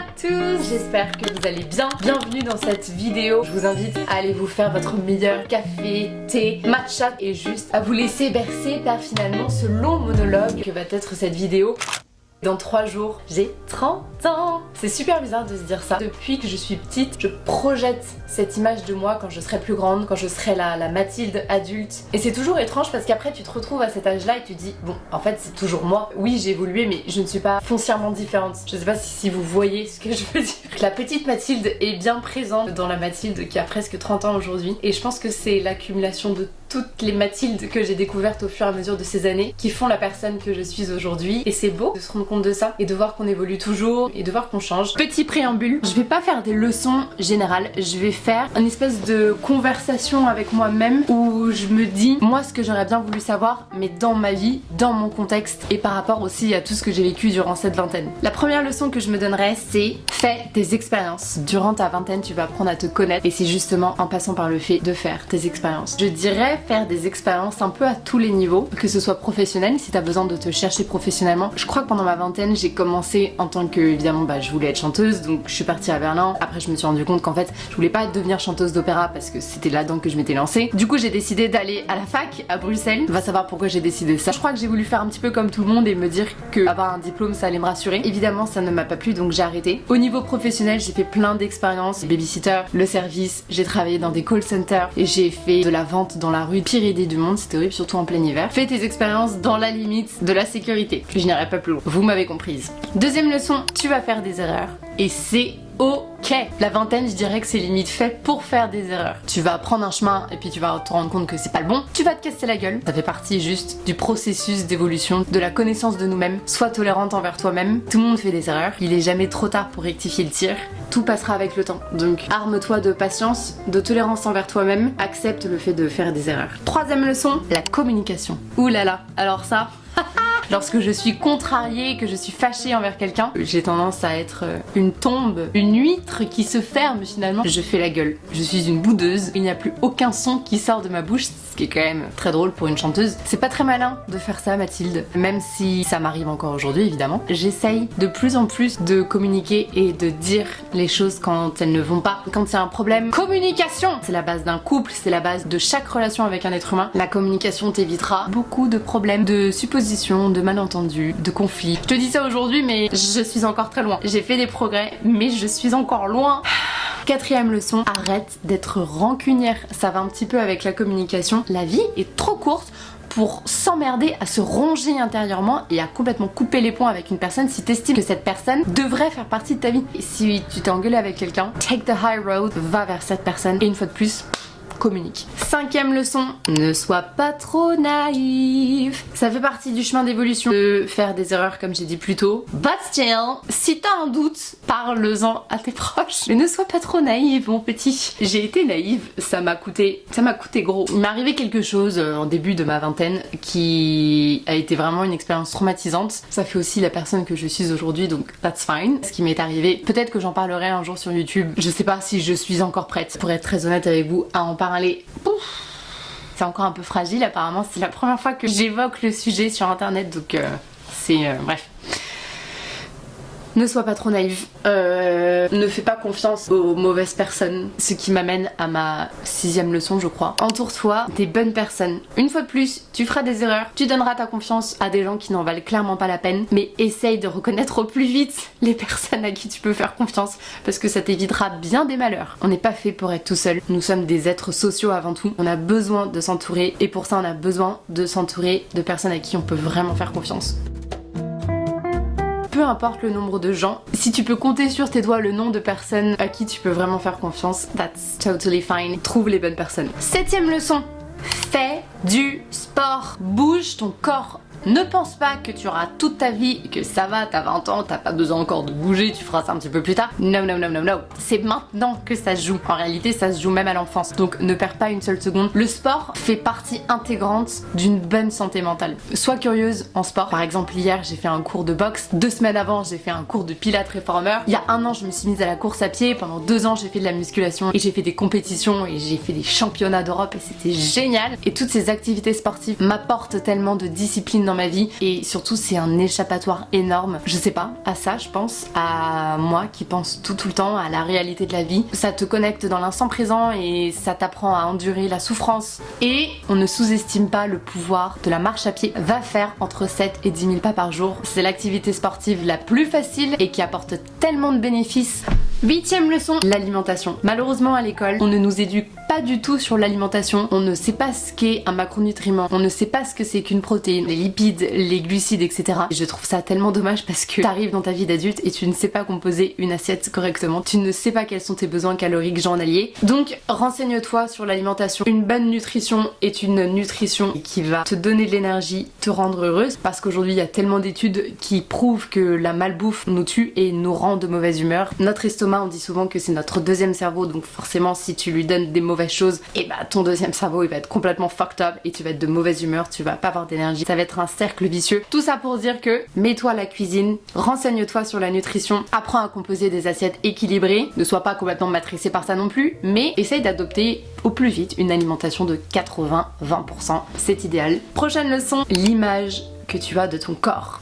à tous, j'espère que vous allez bien. Bienvenue dans cette vidéo. Je vous invite à aller vous faire votre meilleur café, thé, matcha et juste à vous laisser bercer par finalement ce long monologue que va être cette vidéo. Dans 3 jours, j'ai 30 ans. C'est super bizarre de se dire ça. Depuis que je suis petite, je projette cette image de moi quand je serai plus grande, quand je serai la Mathilde adulte. Et c'est toujours étrange parce qu'après tu te retrouves à cet âge-là et tu te dis bon, en fait c'est toujours moi. Oui, j'ai évolué mais je ne suis pas foncièrement différente. Je sais pas si vous voyez ce que je veux dire. La petite Mathilde est bien présente dans la Mathilde qui a presque 30 ans aujourd'hui. Et je pense que c'est l'accumulation de toutes les Mathildes que j'ai découvertes au fur et à mesure de ces années qui font la personne que je suis aujourd'hui. Et c'est beau de se rendre compte de ça et de voir qu'on évolue toujours et de voir qu'on change. Petit préambule, je vais pas faire des leçons générales, je vais faire une espèce de conversation avec moi-même où je me dis moi ce que j'aurais bien voulu savoir mais dans ma vie, dans mon contexte et par rapport aussi à tout ce que j'ai vécu durant cette vingtaine. La première leçon que je me donnerais c'est fais des expériences. Durant ta vingtaine tu vas apprendre à te connaître et c'est justement en passant par le fait de faire tes expériences. Je dirais faire des expériences un peu à tous les niveaux, que ce soit professionnel si t'as besoin de te chercher professionnellement. Je crois que pendant ma vingtaine j'ai commencé en tant que évidemment je voulais être chanteuse donc je suis partie à Berlin. Après je me suis rendu compte qu'en fait je voulais pas devenir chanteuse d'opéra parce que c'était là-dedans que je m'étais lancée. Du coup j'ai décidé d'aller à la fac à Bruxelles. On va savoir pourquoi j'ai décidé ça. Je crois que j'ai voulu faire un petit peu comme tout le monde et me dire que avoir un diplôme ça allait me rassurer. Évidemment ça ne m'a pas plu donc j'ai arrêté. Au niveau professionnel j'ai fait plein d'expériences. Babysitter, le service, j'ai travaillé dans des call centers et j'ai fait de la vente dans la rue. Pire idée du monde, c'était horrible surtout en plein hiver. Fais tes expériences dans la limite de la sécurité. Je n'irai pas plus loin. Vous m'avez comprise. Deuxième leçon, tu vas faire des erreurs et c'est ok. La vingtaine, je dirais que c'est limite fait pour faire des erreurs. Tu vas prendre un chemin et puis tu vas te rendre compte que c'est pas le bon. Tu vas te casser la gueule. Ça fait partie juste du processus d'évolution, de la connaissance de nous-mêmes. Sois tolérante envers toi-même. Tout le monde fait des erreurs. Il est jamais trop tard pour rectifier le tir. Tout passera avec le temps. Donc arme-toi de patience, de tolérance envers toi-même. Accepte le fait de faire des erreurs. Troisième leçon, la communication. Ouh là là. Alors ça... Lorsque je suis contrariée, que je suis fâchée envers quelqu'un, j'ai tendance à être une tombe, une huître qui se ferme finalement. Je fais la gueule. Je suis une boudeuse. Il n'y a plus aucun son qui sort de ma bouche, ce qui est quand même très drôle pour une chanteuse. C'est pas très malin de faire ça, Mathilde. Même si ça m'arrive encore aujourd'hui, évidemment. J'essaye de plus en plus de communiquer et de dire les choses quand elles ne vont pas. Quand il y a un problème, communication! C'est la base d'un couple, c'est la base de chaque relation avec un être humain. La communication t'évitera beaucoup de problèmes, de suppositions, de malentendus, de conflits. Je te dis ça aujourd'hui mais je suis encore très loin. J'ai fait des progrès mais je suis encore loin. Quatrième leçon, arrête d'être rancunière. Ça va un petit peu avec la communication. La vie est trop courte pour s'emmerder à se ronger intérieurement et à complètement couper les ponts avec une personne si t'estimes que cette personne devrait faire partie de ta vie. Et si tu t'es engueulé avec quelqu'un, take the high road, va vers cette personne et une fois de plus, communique. Cinquième leçon, ne sois pas trop naïf. Ça fait partie du chemin d'évolution de faire des erreurs comme j'ai dit plus tôt. But still, si t'as un doute, parle-en à tes proches. Mais ne sois pas trop naïf mon petit. J'ai été naïve, ça m'a coûté gros. Il m'est arrivé quelque chose en début de ma vingtaine qui a été vraiment une expérience traumatisante. Ça fait aussi la personne que je suis aujourd'hui donc that's fine. Ce qui m'est arrivé, peut-être que j'en parlerai un jour sur YouTube. Je sais pas si je suis encore prête pour être très honnête avec vous à en parler. C'est encore un peu fragile apparemment, c'est la première fois que j'évoque le sujet sur internet donc bref. Ne sois pas trop naïve, ne fais pas confiance aux mauvaises personnes, ce qui m'amène à ma 6e leçon je crois. Entoure-toi des bonnes personnes. Une fois de plus, tu feras des erreurs, tu donneras ta confiance à des gens qui n'en valent clairement pas la peine, mais essaye de reconnaître au plus vite les personnes à qui tu peux faire confiance, parce que ça t'évitera bien des malheurs. On n'est pas fait pour être tout seul, nous sommes des êtres sociaux avant tout, on a besoin de s'entourer, et pour ça on a besoin de s'entourer de personnes à qui on peut vraiment faire confiance. Peu importe le nombre de gens, si tu peux compter sur tes doigts le nombre de personnes à qui tu peux vraiment faire confiance, that's totally fine. Trouve les bonnes personnes. 7e leçon, fais du sport. Bouge ton corps. Ne pense pas que tu auras toute ta vie, que ça va, t'as 20 ans, t'as pas besoin encore de bouger, tu feras ça un petit peu plus tard. No, no, no, no, no. C'est maintenant que ça se joue. En réalité, ça se joue même à l'enfance. Donc ne perds pas une seule seconde. Le sport fait partie intégrante d'une bonne santé mentale. Sois curieuse en sport. Par exemple, hier, j'ai fait un cours de boxe. 2 semaines avant, j'ai fait un cours de pilates réformeur. Il y a 1 an, je me suis mise à la course à pied. Pendant 2 ans, j'ai fait de la musculation et j'ai fait des compétitions et j'ai fait des championnats d'Europe et c'était génial. Et toutes ces activités sportives m'apportent tellement de discipline dans ma vie et surtout c'est un échappatoire énorme. Je sais pas, à ça je pense, à moi qui pense tout le temps à la réalité de la vie. Ça te connecte dans l'instant présent et ça t'apprend à endurer la souffrance. Et on ne sous-estime pas le pouvoir de la marche à pied. Va faire entre 7 et 10 000 pas par jour. C'est l'activité sportive la plus facile et qui apporte tellement de bénéfices. 8e leçon, l'alimentation. Malheureusement à l'école, on ne nous éduque pas du tout sur l'alimentation. On ne sait pas ce qu'est un macronutriment. On ne sait pas ce que c'est qu'une protéine, les lipides, les glucides, etc. Et je trouve ça tellement dommage parce que t'arrives dans ta vie d'adulte et tu ne sais pas composer une assiette correctement. Tu ne sais pas quels sont tes besoins caloriques journaliers. Donc renseigne-toi sur l'alimentation. Une bonne nutrition est une nutrition qui va te donner de l'énergie, te rendre heureuse. Parce qu'aujourd'hui il y a tellement d'études qui prouvent que la malbouffe nous tue et nous rend de mauvaise humeur. Notre estomac, on dit souvent que c'est notre deuxième cerveau, donc forcément si tu lui donnes des mauvaises choses, et bah ton deuxième cerveau il va être complètement fucked up et tu vas être de mauvaise humeur, tu vas pas avoir d'énergie, ça va être un cercle vicieux. Tout ça pour dire que mets-toi à la cuisine, renseigne-toi sur la nutrition, apprends à composer des assiettes équilibrées, ne sois pas complètement matrixé par ça non plus, mais essaye d'adopter au plus vite une alimentation de 80-20%, c'est idéal. Prochaine leçon, l'image que tu as de ton corps.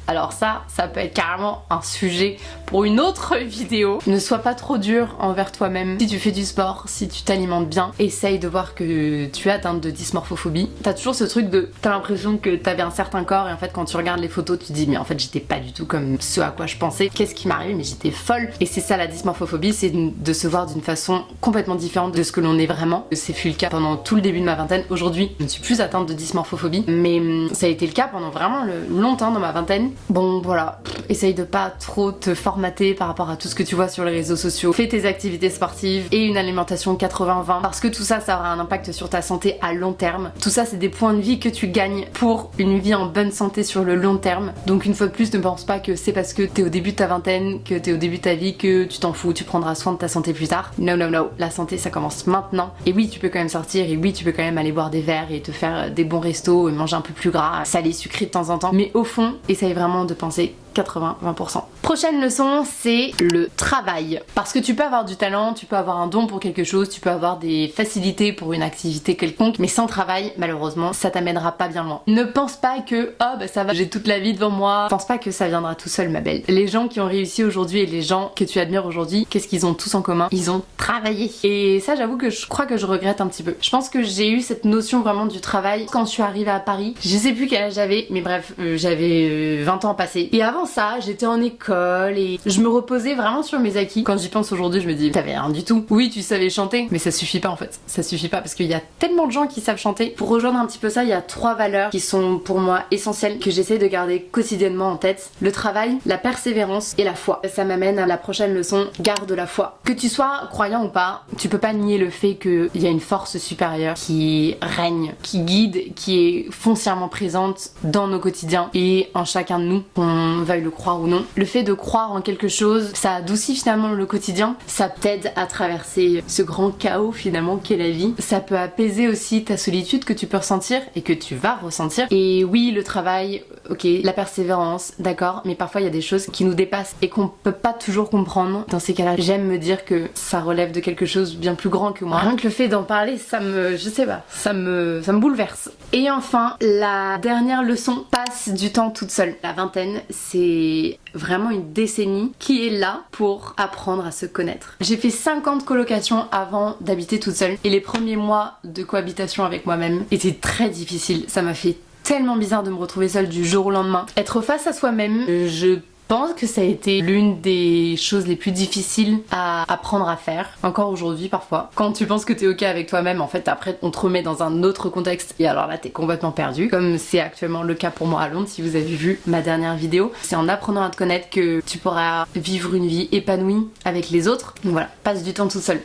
Alors ça peut être carrément un sujet pour une autre vidéo. Ne sois pas trop dur envers toi-même. Si tu fais du sport, si tu t'alimentes bien, essaye de voir que tu es atteinte de dysmorphophobie. T'as toujours ce truc de, t'as l'impression que t'avais un certain corps et en fait quand tu regardes les photos tu te dis mais en fait j'étais pas du tout comme ce à quoi je pensais. Qu'est-ce qui m'arrive? Mais j'étais folle. Et c'est ça la dysmorphophobie, c'est de se voir d'une façon complètement différente de ce que l'on est vraiment. C'est fut le cas pendant tout le début de ma vingtaine. Aujourd'hui je ne suis plus atteinte de dysmorphophobie, mais ça a été le cas pendant vraiment longtemps dans ma vingtaine. Bon voilà, essaye de pas trop te formater par rapport à tout ce que tu vois sur les réseaux sociaux. Fais tes activités sportives et une alimentation 80-20 parce que tout ça, ça aura un impact sur ta santé à long terme. Tout ça, c'est des points de vie que tu gagnes pour une vie en bonne santé sur le long terme. Donc une fois de plus, ne pense pas que c'est parce que t'es au début de ta vingtaine, que t'es au début de ta vie, que tu t'en fous, tu prendras soin de ta santé plus tard. No, no, no, la santé ça commence maintenant. Et oui, tu peux quand même sortir, et oui, tu peux quand même aller boire des verres et te faire des bons restos et manger un peu plus gras, salé, sucré de temps en temps. Mais au fond, essaye vraiment de penser 80-20%. Prochaine leçon, c'est le travail. Parce que tu peux avoir du talent, tu peux avoir un don pour quelque chose, tu peux avoir des facilités pour une activité quelconque, mais sans travail, malheureusement, ça t'amènera pas bien loin. Ne pense pas que, oh bah ça va, j'ai toute la vie devant moi. Pense pas que ça viendra tout seul, ma belle. Les gens qui ont réussi aujourd'hui et les gens que tu admires aujourd'hui, qu'est-ce qu'ils ont tous en commun? Ils ont travaillé. Et ça, j'avoue que je crois que je regrette un petit peu. Je pense que j'ai eu cette notion vraiment du travail quand je suis arrivée à Paris. Je sais plus quel âge j'avais, mais bref, j'avais 20 ans passés. Et avant ça, j'étais en école et je me reposais vraiment sur mes acquis. Quand j'y pense aujourd'hui, je me dis, t'avais rien du tout. Oui, tu savais chanter, mais ça suffit pas en fait. Ça suffit pas parce qu'il y a tellement de gens qui savent chanter. Pour rejoindre un petit peu ça, il y a 3 valeurs qui sont pour moi essentielles, que j'essaie de garder quotidiennement en tête. Le travail, la persévérance et la foi. Ça m'amène à la prochaine leçon, garde la foi. Que tu sois croyant ou pas, tu peux pas nier le fait qu'il y a une force supérieure qui règne, qui guide, qui est foncièrement présente dans nos quotidiens et en chacun de nous, qu'on veuille le croire ou non. Le fait de croire en quelque chose, ça adoucit finalement le quotidien, ça t'aide à traverser ce grand chaos finalement qu'est la vie. Ça peut apaiser aussi ta solitude que tu peux ressentir et que tu vas ressentir. Et oui, le travail, ok, la persévérance, d'accord, mais parfois il y a des choses qui nous dépassent et qu'on peut pas toujours comprendre. Dans ces cas-là, j'aime me dire que ça relève de quelque chose bien plus grand que moi. Rien que le fait d'en parler, ça me, je sais pas, ça me bouleverse. Et enfin, la dernière leçon, passe du temps toute seule. La vingtaine, c'est vraiment une décennie qui est là pour apprendre à se connaître. J'ai fait 50 colocations avant d'habiter toute seule et les premiers mois de cohabitation avec moi-même étaient très difficiles. Ça m'a fait tellement bizarre de me retrouver seule du jour au lendemain. Être face à soi-même, je pense que ça a été l'une des choses les plus difficiles à apprendre à faire, encore aujourd'hui parfois. Quand tu penses que t'es ok avec toi-même, en fait après on te remet dans un autre contexte et alors là t'es complètement perdu, comme c'est actuellement le cas pour moi à Londres si vous avez vu ma dernière vidéo. C'est en apprenant à te connaître que tu pourras vivre une vie épanouie avec les autres. Donc voilà, passe du temps tout seul.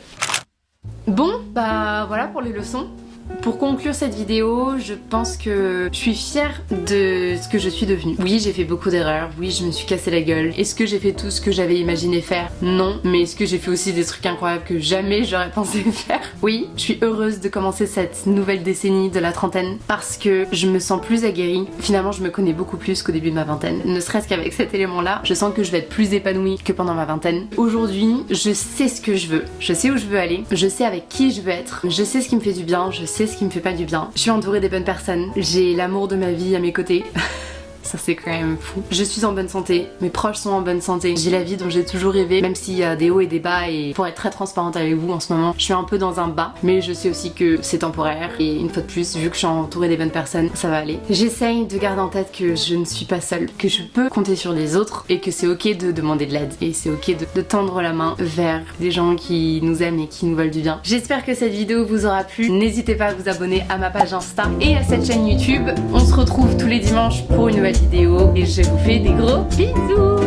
Bon, bah voilà pour les leçons. Pour conclure cette vidéo, je pense que je suis fière de ce que je suis devenue. Oui, j'ai fait beaucoup d'erreurs, oui, je me suis cassé la gueule. Est-ce que j'ai fait tout ce que j'avais imaginé faire? Non. Mais est-ce que j'ai fait aussi des trucs incroyables que jamais j'aurais pensé faire? Oui, je suis heureuse de commencer cette nouvelle décennie de la trentaine parce que je me sens plus aguerrie. Finalement, je me connais beaucoup plus qu'au début de ma vingtaine. Ne serait-ce qu'avec cet élément-là, je sens que je vais être plus épanouie que pendant ma vingtaine. Aujourd'hui, je sais ce que je veux, je sais où je veux aller, je sais avec qui je veux être, je sais ce qui me fait du bien, je sais ce qui me fait pas du bien. Je suis entourée des bonnes personnes, j'ai l'amour de ma vie à mes côtés. Ça c'est quand même fou. Je suis en bonne santé, mes proches sont en bonne santé, j'ai la vie dont j'ai toujours rêvé, même s'il y a des hauts et des bas, et pour être très transparente avec vous en ce moment, je suis un peu dans un bas, mais je sais aussi que c'est temporaire, et une fois de plus, vu que je suis entourée des bonnes personnes, ça va aller. J'essaye de garder en tête que je ne suis pas seule, que je peux compter sur les autres, et que c'est ok de demander de l'aide, et c'est ok de tendre la main vers des gens qui nous aiment et qui nous veulent du bien. J'espère que cette vidéo vous aura plu, n'hésitez pas à vous abonner à ma page Insta et à cette chaîne YouTube. On se retrouve tous les dimanches pour une nouvelle vidéo et je vous fais des gros bisous.